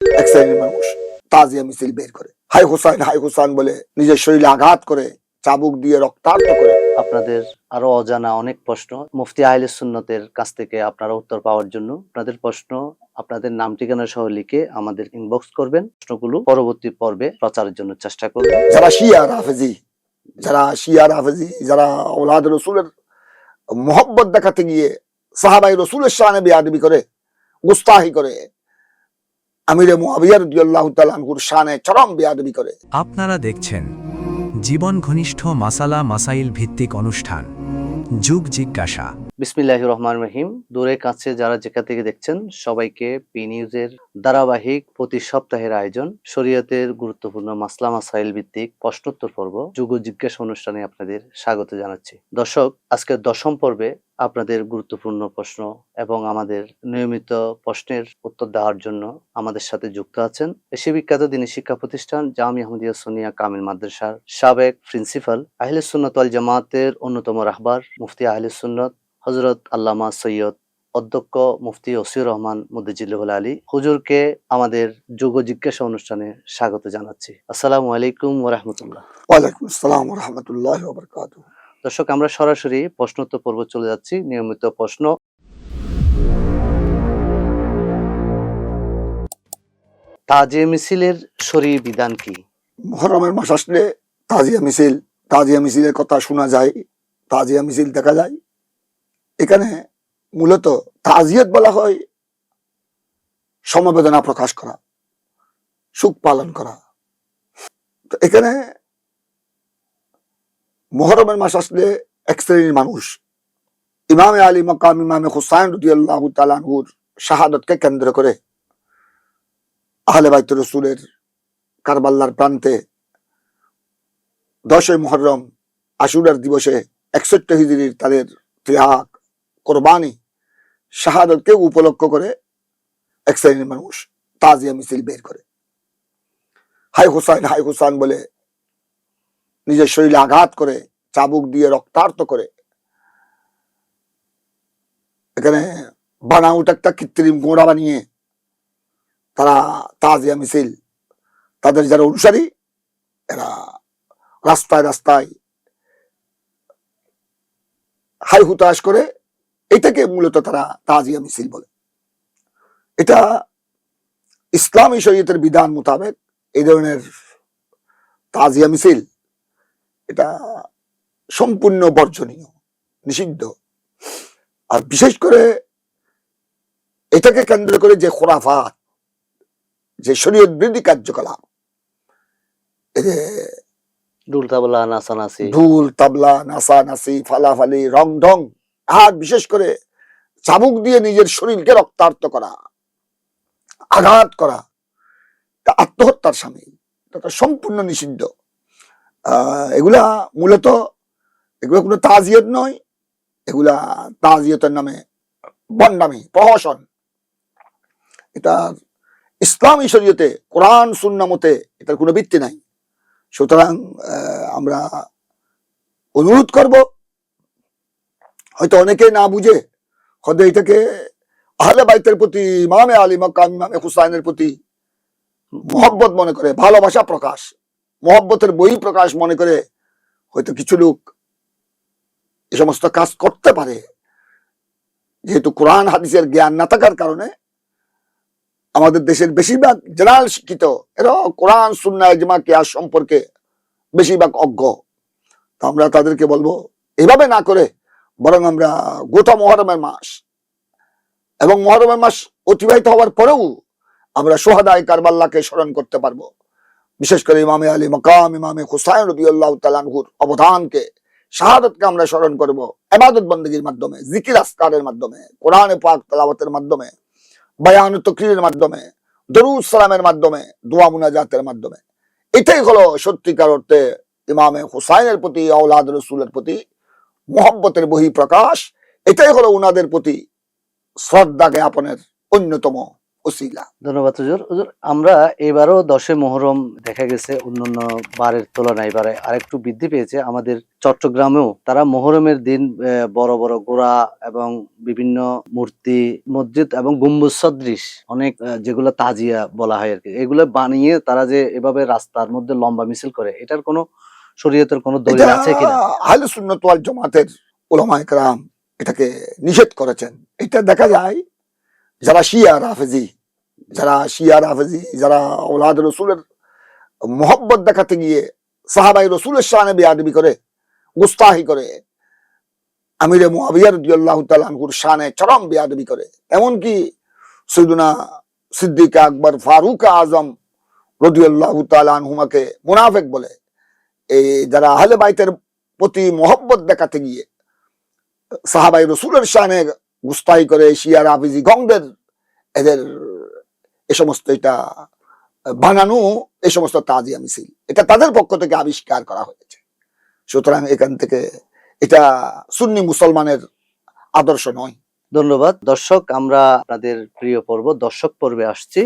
এক শ্রেণীর মানুষ তাজিয়া মিছিল বের করে, হাই হুসাইন বলে নিজের শরীরে আঘাত করে, চাবুক দিয়ে রক্তাক্ত করে। আপনাদের আরো অজানা অনেক প্রশ্ন মুফতি আহলে সুন্নতের কাছ থেকে আপনারা উত্তর পাওয়ার জন্য আপনাদের প্রশ্ন আপনাদের নাম ঠিকানা সহ লিখে আমাদের ইনবক্স করবেন। প্রশ্নগুলো পরবর্তী পর্বে প্রচারের জন্য চেষ্টা করব। যারা শিয়া রাফেজি, যারা আওলাদ রসুলের মোহব্বত দেখাতে গিয়ে সাহাবাই রসুলের শানে বেয়াদবি করে, গুস্তাহি করে, আমিরে মুআবিয়া রাদিয়াল্লাহু তাআলা আনহুর শানে চরম বেয়াদবি করে। আপনারা দেখছেন জীবন ঘনিষ্ঠ মাসালা মাসাইল ভিত্তিক অনুষ্ঠান যুগ জিজ্ঞাসা। বিসমিল্লাহির রহমানির রহিম। দূরে কাছে যারা যেখান থেকে দেখছেন সবাইকে পি নিউজের ধারাবাহিক প্রতি সপ্তাহের আয়োজন শরীয়তের গুরুত্বপূর্ণ মাসলা মাসাইল ভিত্তিক প্রশ্নোত্তর পর্ব যুগ জিজ্ঞাসা অনুষ্ঠানে আপনাদের স্বাগত জানাচ্ছি। দর্শক, আজকের 10ম পর্বে আপনাদের গুরুত্বপূর্ণ প্রশ্ন এবং আমাদের নিয়মিত প্রশ্নের উত্তর দেওয়ার জন্য আমাদের সাথে যুক্ত আছেন এশিয়া বিখ্যাত দ্বীনী শিক্ষা প্রতিষ্ঠান জামিয়া আহমদিয়া সুন্নিয়া কামিল মাদ্রাসার সাবেক প্রিন্সিপাল, আহলে সুন্নাত ওয়াল জামাতের অন্যতম রাহবার মুফতি আহলে সুন্নাত হযরত আল্লামা সৈয়দ অধ্যক্ষ মুফতি ওসিউর রহমান মুদ্দিজিল্লাহুল আলী হুজুরকে আমাদের যুগ জিজ্ঞাসা অনুষ্ঠানে স্বাগত জানাচ্ছি। আসসালামু আলাইকুম ওয়া রাহমাতুল্লাহ। ওয়ালাইকুম আসসালাম ওয়া রাহমাতুল্লাহি ওয়া বারাকাতুহু। দর্শক, আমরা সরাসরি প্রশ্নোত্তর পর্ব চলে যাচ্ছি। নিয়মিত প্রশ্ন। তাজিয়া মিছিলের শরঈ বিধান কি? মুহররমের মাস আসলে তাজিয়া মিছিলের কথা শোনা যায়, তাজিয়া মিছিল দেখা যায়। এখানে মূলত তাজিয়াত বলা হয় সমবেদনা প্রকাশ করা, সুখ পালন করা। তো এখানে মুহররমের মাস আসলে এক শ্রেণীর মানুষ ইমামে আলী মাকাম ইমামে হুসাইন রাদিয়াল্লাহু তাআলা আনহুর শাহাদাতকে কেন্দ্র করে আহলে বাইত রাসূলের কারবালার প্রান্তে 10 মুহররম আশুরার দিবসে 61 হিজরির তাদের ত্যাগ, কোরবানি, শাহাদাতকে উপলক্ষ করে এক শ্রেণীর মানুষ তাজিয়া মিছিল বের করে, হাই হুসাইন বলে নিজের শরীরে আঘাত করে, চাবুক দিয়ে রক্তাক্ত করে। এখানে বানাউট একটা কৃত্রিম গোড়া বানিয়ে তারা তাজিয়া মিছিল, তাদের যারা অনুসারী এরা রাস্তায় রাস্তায় হাই হুতাশ করে, এটাকে মূলত তারা তাজিয়া মিছিল বলে। এটা ইসলামী শরীয়তের বিধান মোতাবেক এই ধরনের তাজিয়া মিছিল এটা সম্পূর্ণ বর্জনীয়, নিষিদ্ধ। আর বিশেষ করে এটাকে কেন্দ্র করে যে খোরাফাত, যে শরীয়ত বিরোধী কার্যকলাপ, ঢুল তাবলা নাচানাচি ফালাফালি রং ঢং, আর বিশেষ করে চাবুক দিয়ে নিজের শরীরকে রক্তাক্ত করা, আঘাত করা, আত্মহত্যার সামিল, এটা সম্পূর্ণ নিষিদ্ধ। এগুলা মূলত এগুলো কোনো তাজিয়ত নয়, এগুলা তাজিয়তের নামে বন্ডামি, প্রহসন। এটা ইসলামী শরীয়তে কোরআন সুন্নাহ মতে এটার কোনো ভিত্তি নাই। সুতরাং আমরা অনুরোধ করব, হয়তো অনেকে না বুঝে হয়তো এটাকে আহলে বাইতের প্রতি, ইমামে আলী মাকাম ইমামে হুসাইনের প্রতি মোহব্বত মনে করে, ভালোবাসা প্রকাশ, মোহব্বতের বই প্রকাশ মনে করে হয়তো কিছু লোক এই সমস্ত কাজ করতে পারে। যেহেতু কোরআন হাদিসের জ্ঞান না থাকার কারণে আমাদের দেশের বেশিরভাগ জেনারেল শিক্ষিত এরা কোরআন সুন্নাহ ইজমা কিয়াস সম্পর্কে বেশিরভাগ অজ্ঞ। তো আমরা তাদেরকে বলবো এভাবে না করে বরং আমরা গোটা মুহররমের মাস এবং মুহররমের মাস অতিবাহিত হওয়ার পরেও আমরা শুহাদায়ে কারবালাকে স্মরণ করতে পারবো। বিশেষ করে ইমামে আলী মাকাম ইমামে হুসাইন রাদিয়াল্লাহু তাআলা আনহুর অবদানকে, শাহাদাতকে আমরা স্মরণ করব ইবাদত বন্দেগীর মাধ্যমে, জিকির আজকারের মাধ্যমে, কোরআনে পাক তেলাওয়াতের মাধ্যমে, বায়ান ও তাকরীরের মাধ্যমে, দরুদ সালামের মাধ্যমে, দোয়া মুনাজাতের মাধ্যমে। এটাই হলো সত্যিকার অর্থে ইমামে হুসাইনের প্রতি, আওলাদ রাসূলের প্রতি মুহাব্বতের বহিঃপ্রকাশ। এটাই হলো উনাদের প্রতি শ্রদ্ধা জ্ঞাপনের অন্যতম ওসিলা। ধন্যবাদ হুজুর। হুজুর, আমরা এবারও 10 মুহররম দেখা গেছে অন্যান্য বারের তুলনায় এবারে আরেকটু বৃদ্ধি পেয়েছে। আমাদের চট্টগ্রামেও তারা মুহররমের দিন বড় বড় গোড়া এবং বিভিন্ন মূর্তি, মসজিদ এবং গম্বুজ সদৃশ অনেক যেগুলো তাজিয়া বলা হয় আরকি, এগুলো বানিয়ে তারা যে এভাবে রাস্তার মধ্যে লম্বা মিছিল করে, এটার কোনো শরীয়তের কোনো দলিল এটা আছে কিনা? আহলে সুন্নাত ওয়াল জামাতের উলামায়ে কেরাম এটাকে নিষেধ করেছেন। এটা দেখা যায় যারা শিয়া রাফেজি, যারা ওলাদ রসুলের মোহব্বত দেখাতে গিয়ে সাহাবাই রসুলের শানে বেয়াদবি করে, গুস্তাহি করে, আমিরে মুআবিয়া রাদিয়াল্লাহু তাআলা আনহুর শানে চরম বেয়াদবি করে, এমনকি সাইয়্যিদুনা সিদ্দিক আকবর ফারুক আজম রাদিয়াল্লাহু তাআলা আনহুমাকে মুনাফিক বলে, এই যারা আহলে বাইতের প্রতি মোহব্বত দেখাতে গিয়ে সাহাবাই রসুলের শানে গুস্তাহি করে, শিয়া রাফেজি গংদের এদের এ সমস্ত এটা বানানো, এই সমস্ত তাজিয়া মিছিল এটা তাদের পক্ষ থেকে আবিষ্কার করা হয়েছে। সুতরাং এখান থেকে এটা সুন্নি মুসলমানের আদর্শ নয়। ধন্যবাদ দর্শক, আমরা আপনাদের প্রিয় পর্ব দর্শক পর্বে আসছি।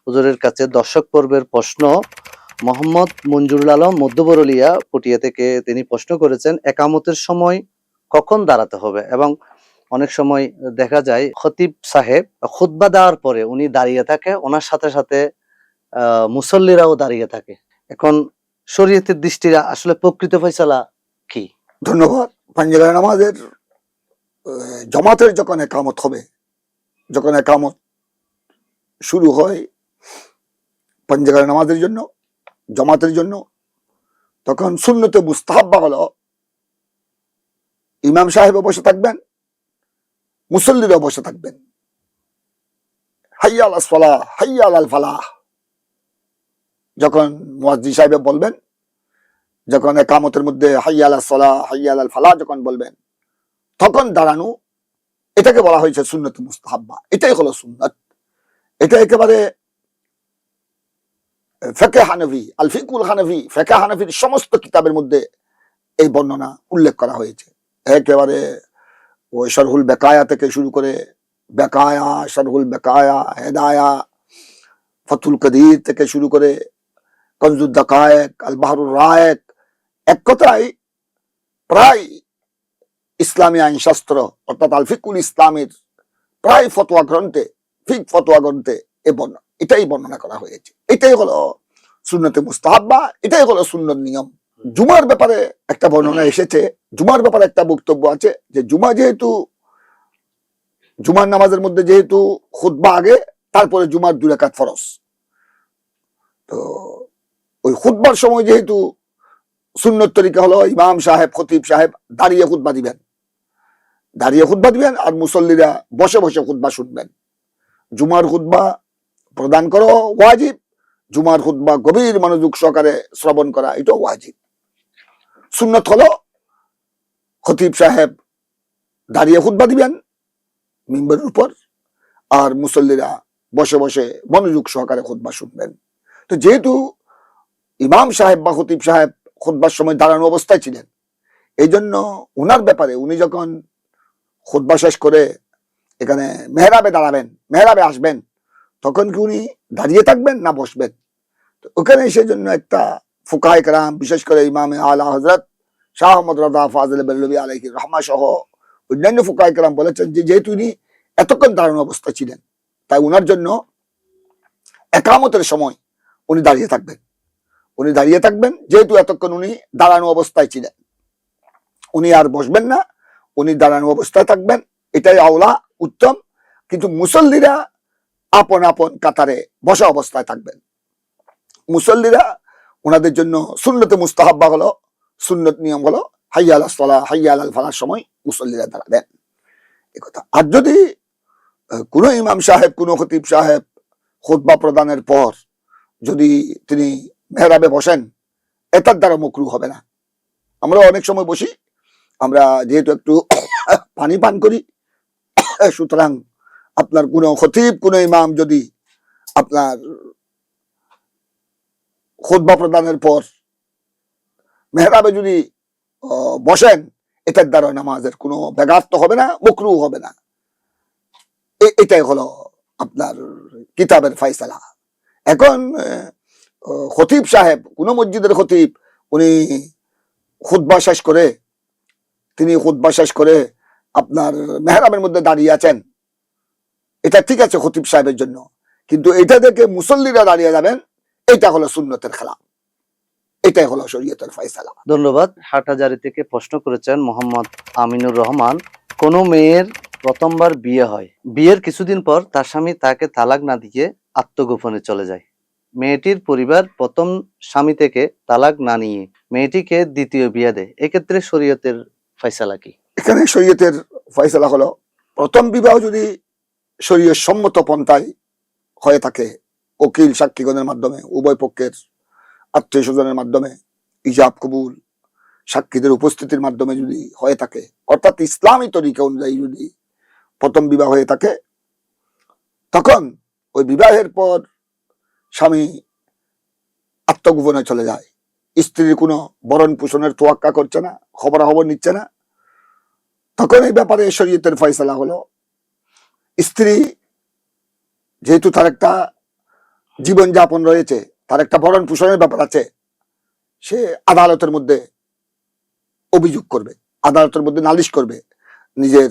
হুজুরের কাছে দর্শক পর্বের প্রশ্ন মোহাম্মদ মঞ্জুরুল আলম মধ্যবরলিয়া পটিয়া থেকে তিনি প্রশ্ন করেছেন, একামতের সময় কখন দাঁড়াতে হবে? এবং অনেক সময় দেখা যায় খতিব সাহেব খুতবা দেওয়ার পরে উনি দাঁড়িয়ে থাকে, ওনার সাথে সাথে মুসল্লিরাও দাঁড়িয়ে থাকে। এখন শরীয়তের দৃষ্টিরা আসলে প্রকৃত ফয়সালা কি? ধন্যবাদ। পাঞ্জাবের নামাজের জমাতের যখন একামত হবে, যখন একামত শুরু হয় পাঞ্জাবের নামাজের জন্য, জমাতের জন্য, তখন সুন্নতে মুস্তাহাব্বা হলো ইমাম সাহেবও বসে থাকবেন, মুসল্লিরাও বসে থাকবেন। হাইয়া আলাস ফালাহ, হাইয়া আলাল ফালাহ যখন মুয়াজ্জিন সাহেব বলবেন, যখন একামতের মধ্যে হাইয়া আলাস সালাহ, হাইয়া আলাল ফালাহ যখন বলবেন, তখন দাঁড়ানো, এটাকে বলা হয়েছে সুন্নত মুস্তাহাব্বা। এটাই হলো সুন্নত। এটা একেবারে ফিকহ হানাফি, আল ফিকুল হানাফি, ফিকহ হানাফির সমস্ত কিতাবের মধ্যে এই বর্ণনা উল্লেখ করা হয়েছে। একেবারে ওই শরহুল বেকায়া থেকে শুরু করে, বেকায়া, শরহুল বেকায়া, হেদায়া, ফতুল কদির থেকে শুরু করে কনজুদ দাকায়েক, আল বাহরুর রায়েক, এক কথায় প্রায় ইসলামী আইন শাস্ত্র অর্থাৎ আল ফিকুল ইসলামের প্রায় ফতোয়া গ্রন্থে, ফিক ফতোয়া গ্রন্থে এটাই বর্ণনা করা হয়েছে। এটাই হলো সুন্নতে মুস্তাহাব্বা, এটাই হলো সুন্নত নিয়ম। জুমার ব্যাপারে একটা বর্ণনা এসেছে, জুমার ব্যাপারে একটা বক্তব্য আছে যে জুমা যেহেতু, জুমার নামাজের মধ্যে যেহেতু খুতবা আগে, তারপরে জুমার 2 রাকাত ফরজ, তো ওই খুতবার সময় যেহেতু সুন্নত তরিকা হলো ইমাম সাহেব, খতিব সাহেব দাঁড়িয়ে খুতবা দিবেন, আর মুসল্লিরা বসে বসে খুতবা শুনবেন। জুমার খুতবা প্রদান করো ওয়াজিব, জুমার খুতবা গভীর মনোযোগ সহকারে শ্রবণ করা এটাও ওয়াজিব। সুন্নত হলো খতিব সাহেব দাঁড়িয়ে খুতবা দিবেন মিম্বরের উপর, আর মুসল্লিরা বসে বসে মনোযোগ সহকারে খুতবা শুনবেন। তো যেহেতু ইমাম সাহেব বা খতিব সাহেব খুতবার সময় দাঁড়ানো অবস্থায় ছিলেন, এই জন্য উনার ব্যাপারে উনি যখন খুতবা শেষ করে এখানে মেহরাবে দাঁড়াবেন, মেহরাবে আসবেন, তখন কি উনি দাঁড়িয়ে থাকবেন না বসবেন? তো ওখানে সেই জন্য একটা ফুকায়ে কেরাম, বিশেষ করে ইমামে আলা হযরত শাহ আহমদ রাজা ফাজিল বেরলভী আলাইহির রহমা সহ অন্যান্য ফুকায়ে কেরাম বলেছেন যে যেহেতু উনি এতক্ষণ দাঁড়ানো অবস্থা ছিলেন, তাই উনার জন্য একামতের সময় উনি দাঁড়িয়ে থাকবেন। যেহেতু এতক্ষণ উনি দাঁড়ানো অবস্থায় ছিলেন, উনি আর বসবেন না, উনি দাঁড়ানো অবস্থায় থাকবেন, এটাই আওলা, উত্তম। কিন্তু মুসল্লিরা আপন আপন কাতারে বসা অবস্থায় থাকবেন। মুসল্লিরা ওনাদের জন্য সুন্নতে মুস্তাহাব্বা হলো, সুন্নত নিয়ম হলো হাইয়া আলাস সালাহ, হাইয়া আলাল ফালাহর সময় মুসল্লিরা দাঁড়াবেন, এই কথা। আর যদি কোনো ইমাম সাহেব, কোনো খতিব সাহেব খুতবা প্রদানের পর যদি তিনি মেহরাবে বসেন, এটার দ্বারা মাকরুহ হবে না। আমরা অনেক সময় বসি, আমরা যেহেতু একটু পানি পান করি, সুতরাং আপনার কোনো খতিব, কোনো ইমাম যদি আপনার খুতবা প্রদানের পর মেহরাবে যদি বসেন, এটার দ্বারা নামাজের কোনো ব্যাঘাত তো হবে না, মকরু হবে না। এটাই হলো আপনার কিতাবের ফয়সালা। এখন খতিব সাহেব, কোন মসজিদের খতিব, উনি খুতবা শেষ করে আপনার মেহরাবের মধ্যে দাঁড়িয়ে আছেন, এটা ঠিক আছে খতিব সাহেবের জন্য, কিন্তু এটা দেখে মুসল্লিরা দাঁড়িয়ে যাবেন, এটা হলো সুন্নতের খেলাফ। এটাই হলো শরীয়তের ফয়সালা। ধন্যবাদ। হাটহাজারী থেকে প্রশ্ন করেছেন মোহাম্মদ আমিনুর রহমান, কোন মেয়ের প্রথমবার বিয়ে হয়, বিয়ের কিছুদিন পর তার স্বামী তাকে তালাক না দিয়ে আত্মগোপনে চলে যায়। মেয়েটির পরিবার প্রথম স্বামী থেকে তালাক না নিয়ে মেয়েটিকে দ্বিতীয় বিয়ে দেয়, এক্ষেত্রে শরীয়তের ফয়সালা কি? এখানে শরীয়তের ফয়সালা হলো, প্রথম বিবাহ যদি শরীয়ত সম্মত পন্থায় হয়ে থাকে, উকিল সাক্ষীগণের মাধ্যমে, উভয় পক্ষের আত্মীয় স্বজনের মাধ্যমে, ইজাব কবুল, সাক্ষীদের উপস্থিতির মাধ্যমে যদি হয়ে থাকে, অর্থাৎ ইসলামী তরিকা অনুযায়ী যদি প্রথম বিবাহ হয়ে থাকে, তখন ওই বিবাহের পর স্বামী আত্মগোপনে চলে যায়, স্ত্রীর কোনো বরণ পোষণের তোয়াক্কা করছে না, খবরাখবর নিচ্ছে না। তখন এই ব্যাপারে শরীয়তের ফয়সালা হলো, স্ত্রী যেহেতু তার একটা জীবন যাপন রয়েছে, তার একটা ভরণ পোষণের ব্যাপার আছে, সে আদালতের মধ্যে অভিযোগ করবে, আদালতের মধ্যে নালিশ করবে নিজের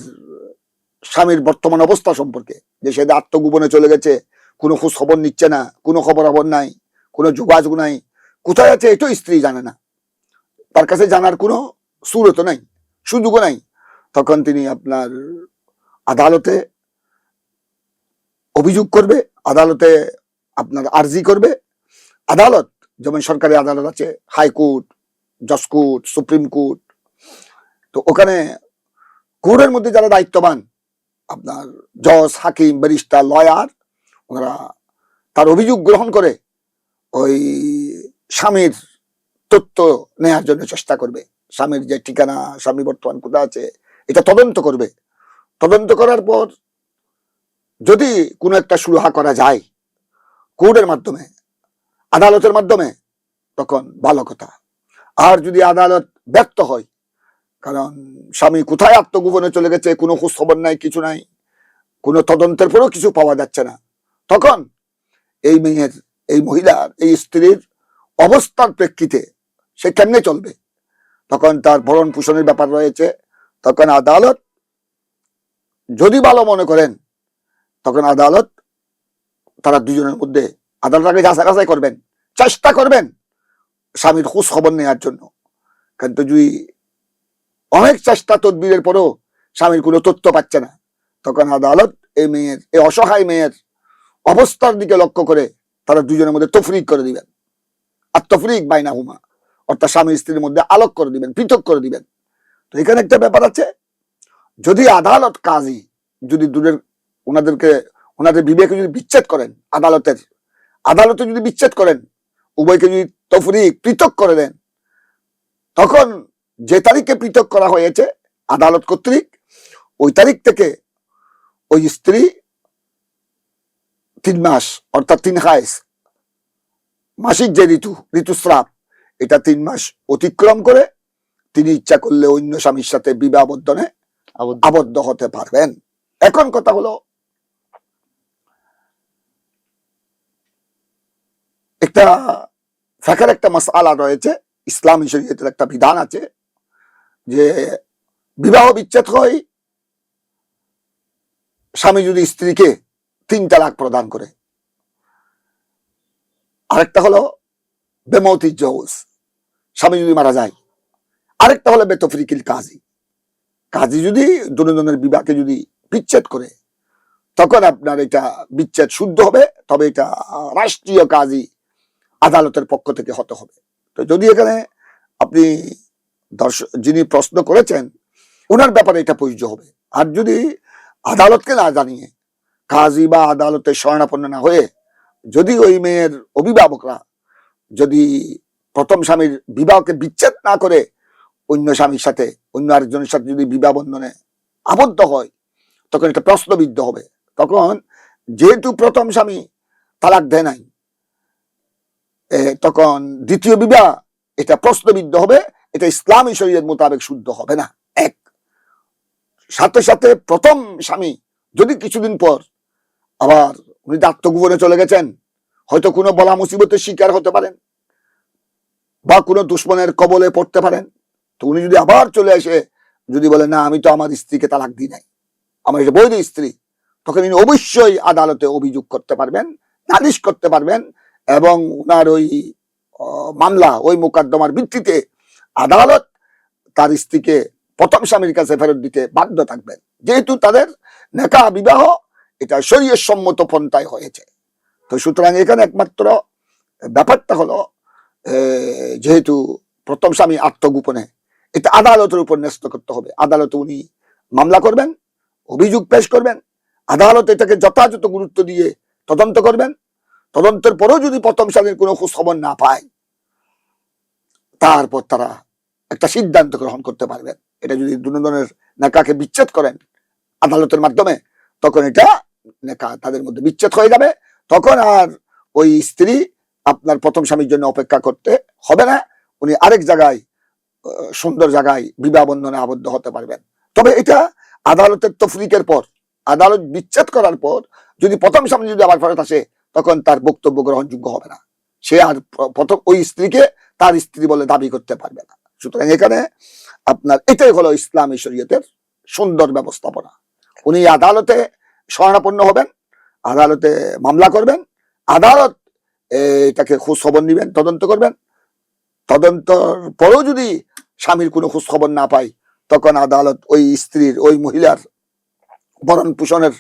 স্বামীর বর্তমান অবস্থা সম্পর্কে, যে সে আত্মগোপনে চলে গেছে, কোনো খোঁজ খবর নিচ্ছে না, কোনো খবরাখবর নাই, কোনো যোগাযোগ নাই, কোথায় আছে এটাও স্ত্রী জানে না, তার কাছে জানার কোনো সুরত নাই, সুযোগও নাই। তখন তিনি আপনার আদালতে অভিযোগ করবে, আদালতে আপনার আর্জি করবে। আদালত, যেমন সরকারি আদালত আছে, হাইকোর্ট, জজ কোর্ট, সুপ্রিম কোর্ট, তো ওখানে কোর্টের মধ্যে যারা দায়িত্ববান, আপনার জজ, হাকিম, ব্যারিস্টার, লয়ার, ওনারা তার অভিযোগ গ্রহণ করে ওই স্বামীর তথ্য নেয়ার জন্য চেষ্টা করবে, স্বামীর যে ঠিকানা, স্বামী বর্তমান কোথায় আছে, এটা তদন্ত করবে। তদন্ত করার পর যদি কোনো একটা সুরাহা করা যায় কোর্টের মাধ্যমে, আদালতের মাধ্যমে, তখন ভালো কথা। আর যদি আদালত ব্যর্থ হয়, কারণ স্বামী কোথায় আত্মগোপনে চলে গেছে, কোনো খোঁজ খবর নাই, কিছু নাই, কোনো তদন্তের পরেও কিছু পাওয়া যাচ্ছে না, তখন এই মেয়ের, এই মহিলার, এই স্ত্রীর অবস্থার প্রেক্ষিতে সে কেমনে চলবে, তখন তার ভরণ পোষণের ব্যাপার রয়েছে, তখন আদালত যদি ভালো মনে করেন, তখন আদালত তারা দুজনের মধ্যে, আদালত আগে যাচাই করবেন, চেষ্টা করবেন স্বামীর খোঁজ খবর নেওয়ার জন্য। কিন্তু যদি অনেক চেষ্টা তদবিরের পরেও স্বামীর কোনো তথ্য পাচ্ছে না, তখন আদালত এই মেয়ের, এই অসহায় মেয়ের অবস্থার দিকে লক্ষ্য করে তারা দুজনের মধ্যে তফরিক করে দিবেন, আর তফরিক বাইনাহুমা, অর্থাৎ স্বামী স্ত্রীর মধ্যে আলোক করে দিবেন, পৃথক করে দিবেন। তো এখানে একটা ব্যাপার আছে, যদি আদালত, কাজী যদি দূরের ওনাদের বিবেকে যদি বিচ্ছেদ করেন, আদালতে যদি বিচ্ছেদ করেন, উভয়কে যদি তফরিক, পৃথক করে দেন, তখন যে তারিখে পৃথক করা হয়েছে আদালত কর্তৃক, ওই তারিখ থেকে ওই স্ত্রী 3 মাস, অর্থাৎ 3 হায়েস, মাসিক যে ঋতুস্রাব, এটা 3 মাস অতিক্রম করে তিনি ইচ্ছা করলে অন্য স্বামীর সাথে বিবাহ বন্ধনে আবদ্ধ হতে পারবেন। এখন কথা হলো, একটা ফিকহের একটা মাসআলা রয়েছে, ইসলামী শরীয়তের একটা বিধান আছে, যে বিবাহ বিচ্ছেদ হয় স্বামী যদি স্ত্রীকে 3 তালাক প্রদান করে। আরেকটা হলো বেমৌতির জওজ, স্বামী যদি মারা যায়। আরেকটা হলো বেতফরিকিল কাজী যদি দুজনের বিবাহকে যদি বিচ্ছেদ করে, তখন আপনার এটা বিচ্ছেদ শুদ্ধ হবে, তবে এটা রাষ্ট্রীয় কাজী আদালতের পক্ষ থেকে হতে হবে। তো যদি এখানে আপনি যিনি প্রশ্ন করেছেন ওনার ব্যাপারে এটা প্রযোজ্য হবে। আর যদি আদালতকে না জানিয়ে, কাজী বা আদালতের শরণাপন্ন না হয়ে, যদি ওই মেয়ের অভিভাবকরা যদি প্রথম স্বামীর বিবাহকে বিচ্ছেদ না করে অন্য স্বামীর সাথে, অন্য আরেকজনের সাথে যদি বিবাহ বন্ধনে আবদ্ধ হয়, তখন এটা প্রশ্নবিদ্ধ হবে। তখন যেহেতু প্রথম স্বামী তালাক দেয় নাই, তখন দ্বিতীয় বিবাহ এটা প্রশ্নবিদ্ধ হবে, এটা ইসলামী শরীয়ত মোতাবেক শুদ্ধ হবে না। এক সাথে সাথে প্রথম স্বামী যদি কিছুদিন পর আবার উনি আত্মগোপনে চলে গেছেন, হয়তো কোনো বলা মুসিবতের শিকার হতে পারেন বা কোনো দুশ্মনের কবলে পড়তে পারেন, তো উনি যদি আবার চলে এসে যদি বলে না আমি তো আমার স্ত্রীকে তালাক দিই নাই, আমার এটা বৈধ স্ত্রী, তখন ইনি অবশ্যই আদালতে অভিযোগ করতে পারবেন, নালিশ করতে পারবেন, এবং উনার ওই মামলা ওই মোকদ্দমার ভিত্তিতে আদালত তার স্ত্রীকে প্রথম স্বামীর কাছে ফেরত দিতে বাধ্য থাকবেন, যেহেতু তাদের নেকাহ বিবাহ এটা শরীয়ত সম্মত পন্থায় হয়েছে। তো সুতরাং এখানে একমাত্র ব্যাপারটা হলো যেহেতু প্রথম স্বামী আত্মগোপনে, এটা আদালতের উপর ন্যস্ত করতে হবে। আদালতে উনি মামলা করবেন, অভিযোগ পেশ করবেন, আদালত এটাকে যথাযথ গুরুত্ব দিয়ে তদন্ত করবেন। তদন্তের পরেও যদি প্রথম স্বামীর কোনো খোঁজ খবর না পায়, তারপর তারা একটা সিদ্ধান্ত গ্রহণ করতে পারবেন। এটা যদি দুজনের নেকাকে বিচ্ছেদ করেন আদালতের মাধ্যমে, তখন এটা নেকা তাদের মধ্যে বিচ্ছেদ হয়ে যাবে। তখন আর ওই স্ত্রী আপনার প্রথম স্বামীর জন্য অপেক্ষা করতে হবে না, উনি আরেক জায়গায় সুন্দর জায়গায় বিবাহ বন্ধনে আবদ্ধ হতে পারবেন। তবে এটা আদালতের তফরিকের পর, আদালত বিচ্ছেদ করার পর যদি প্রথম স্বামী যদি আবার ফেরত আসে, তখন তার বক্তব্য গ্রহণযোগ্য হবে না, সে আর প্রথম ওই স্ত্রীকে তার স্ত্রী বলে দাবি করতে পারবে না। সুতরাং এখানে আপনার এটাই হলো ইসলামী শরীয়তের সুন্দর ব্যবস্থাপনা। উনি আদালতে শরণাপন্ন হবেন, আদালতে মামলা করবেন, আদালত এটাকে খোঁজ খবর নিবেন, তদন্ত করবেন। তদন্তর পরেও যদি স্বামীর কোনো খোঁজ খবর না পায়, তখন আদালত ওই স্ত্রীর ওই মহিলার ভরণ পোষণের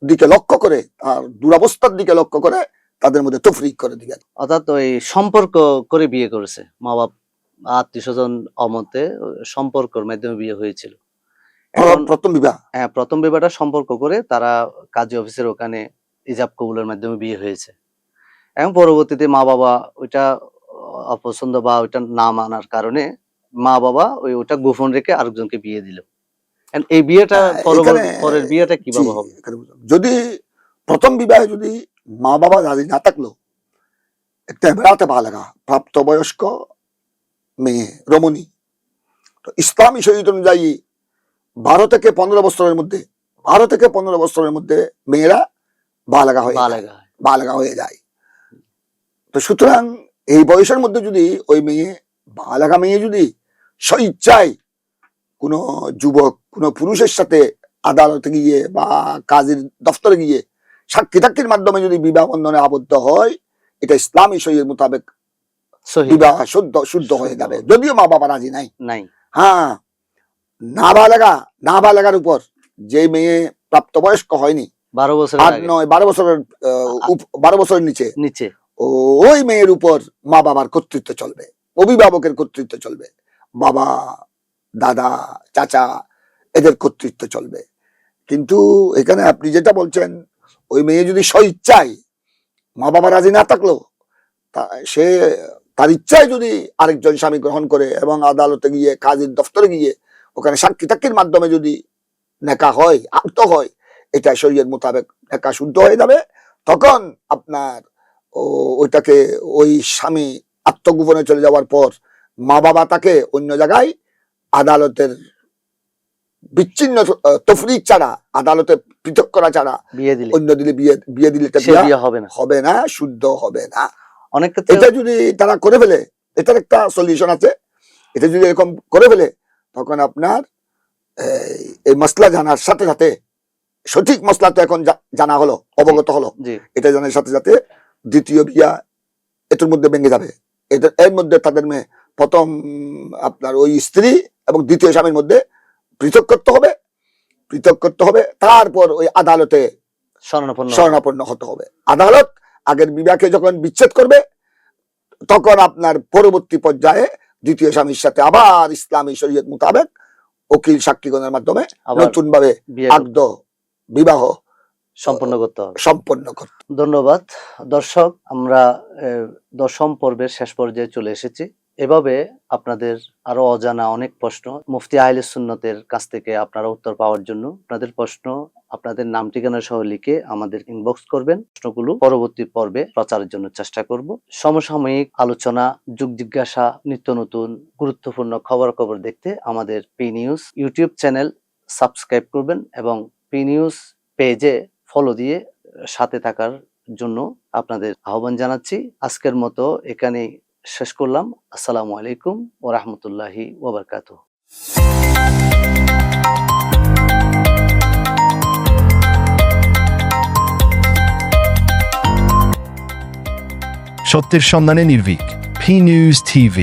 দিকে লক্ষ্য করে, আর দুরবস্থার দিকে লক্ষ্য করে তাদের মধ্যে তফরিক করে দিবেন। অর্থাৎ ওই সম্পর্ক করে বিয়ে করেছে, মা বাপ আত্মীয় স্বজন অমতে সম্পর্কের মাধ্যমে বিয়ে হয়েছিল। প্রথম বিবাহ, হ্যাঁ, প্রথম বিবাহটা সম্পর্ক করে তারা কাজী অফিসের ওখানে ইজাব কবুলের মাধ্যমে বিয়ে হয়েছে, এবং পরবর্তীতে মা বাবা ওইটা অপছন্দ বা ওইটা না মানার কারণে মা বাবা ওটা গোপন রেখে আরেকজনকে বিয়ে দিল। এই বিয়েটা পরের বিয়েটা কিভাবে হবে? যদি প্রথম বিবাহে যদি মা বাবা রাজি না থাকলো, একটা বেড়াতে বালাগা প্রাপ্তবয়স্ক মেয়ে রমণী, তো ইসলামী শরীয়ত অনুযায়ী 12 থেকে 15 বছরের মধ্যে, 12 থেকে 15 বছরের মধ্যে মেয়েরা বালাগা হয়ে যায়। তো সুতরাং এই বয়সের মধ্যে যদি ওই মেয়ে বালাগা মেয়ে যদি স্বইচ্ছায় কোনো যুবক কোনো পুরুষের সাথে আদালতে গিয়ে বা কাজীর দফতরে গিয়ে সাক্ষী টাক্ষীর মাধ্যমে যদি বিবাহ বন্ধনে আবদ্ধ হয়, এটা ইসলামী শরীয়ত মোতাবেক বিবাহ শুদ্ধ হয়ে যাবে, যদিও মা বাবা রাজি নাই। হ্যাঁ, নাবালেগার উপর যে মেয়ে প্রাপ্তবয়স্ক হয়নি, 12 বছরের নিচে, ওই মেয়ের উপর মা বাবার কর্তৃত্ব চলবে, অভিভাবকের কর্তৃত্ব চলবে, বাবা দাদা চাচা এদের কর্তৃত্ব চলবে। কিন্তু এখানে আপনি যেটা বলছেন, ওই মেয়ে যদি স্বইচ্ছায়, মা বাবা রাজি না থাকলো, সে তার ইচ্ছায় যদি আরেকজন স্বামী গ্রহণ করে এবং আদালতে গিয়ে কাজীর দফতরে গিয়ে ওখানে সাক্ষী টাক্ষীর মাধ্যমে যদি নেকা হয়, আত্ম হয়, এটা শরীয়ত মোতাবেক নেকা শুদ্ধ হয়ে যাবে। তখন আপনার ওইটাকে ওই স্বামী আত্মগোপনে চলে যাওয়ার পর মা বাবা তাকে অন্য জায়গায় আদালতের বিচ্ছিন্ন তফরিক ছাড়া, আদালতে পৃথক করা ছাড়া অন্য দিলে বিয়ে দিলে হবে না, শুদ্ধ হবে না। অনেক এটা যদি তারা করে ফেলে, এটার একটা সলিউশন আছে, এটা যদি এরকম করে ফেলে, তখন আপনার এই মসলা জানার সাথে সাথে, সঠিক মসলা তো এখন জানা হলো, অবগত হলো, এটা জানার সাথে সাথে দ্বিতীয় বিয়া এটার মধ্যে ভেঙে যাবে। এর মধ্যে তাদের মেয়ে প্রথম আপনার ওই স্ত্রী এবং দ্বিতীয় স্বামীর মধ্যে পৃথক করতে হবে, তারপর ওই আদালতে শরণাপন্ন হতে হবে। আদালত আগের বিবাহকে যখন বিচ্ছেদ করবে, তখন আপনার পরবর্তী পর্যায়ে দ্বিতীয় স্বামীর সাথে আবার ইসলামী শরীয়ত মোতাবেক উকিল সাক্ষীগণের মাধ্যমে নতুন ভাবে আকদ বিবাহ সম্পন্ন করতে হবে। ধন্যবাদ দর্শক, আমরা 10ম পর্বের শেষ পর্যায়ে চলে এসেছি। এভাবে আপনাদের আরো অজানা অনেক প্রশ্ন মুফতি আহলে সুন্নতের কাছ থেকে আপনারা উত্তর পাওয়ার জন্য আপনাদের প্রশ্ন, আপনাদের নাম ঠিকানা সহ লিখে আমাদের ইনবক্স করবেন। প্রশ্নগুলো পরবর্তী পর্বে প্রচারের জন্য চেষ্টা করব। সমসাময়িক আলোচনা, যুগ জিজ্ঞাসা, নিত্য নতুন গুরুত্বপূর্ণ খবর দেখতে আমাদের P news YouTube channel subscribe করবেন এবং পি নিউজ পেজে ফলো দিয়ে সাথে থাকার জন্য আপনাদের আহ্বান জানাচ্ছি। আজকের মতো এখানেই শেষ করলাম। আসসালামু আলাইকুম ওয়া রাহমাতুল্লাহি ওয়া বারাকাতুহু। সত্যের সন্ধানে নির্ভীক, P News TV।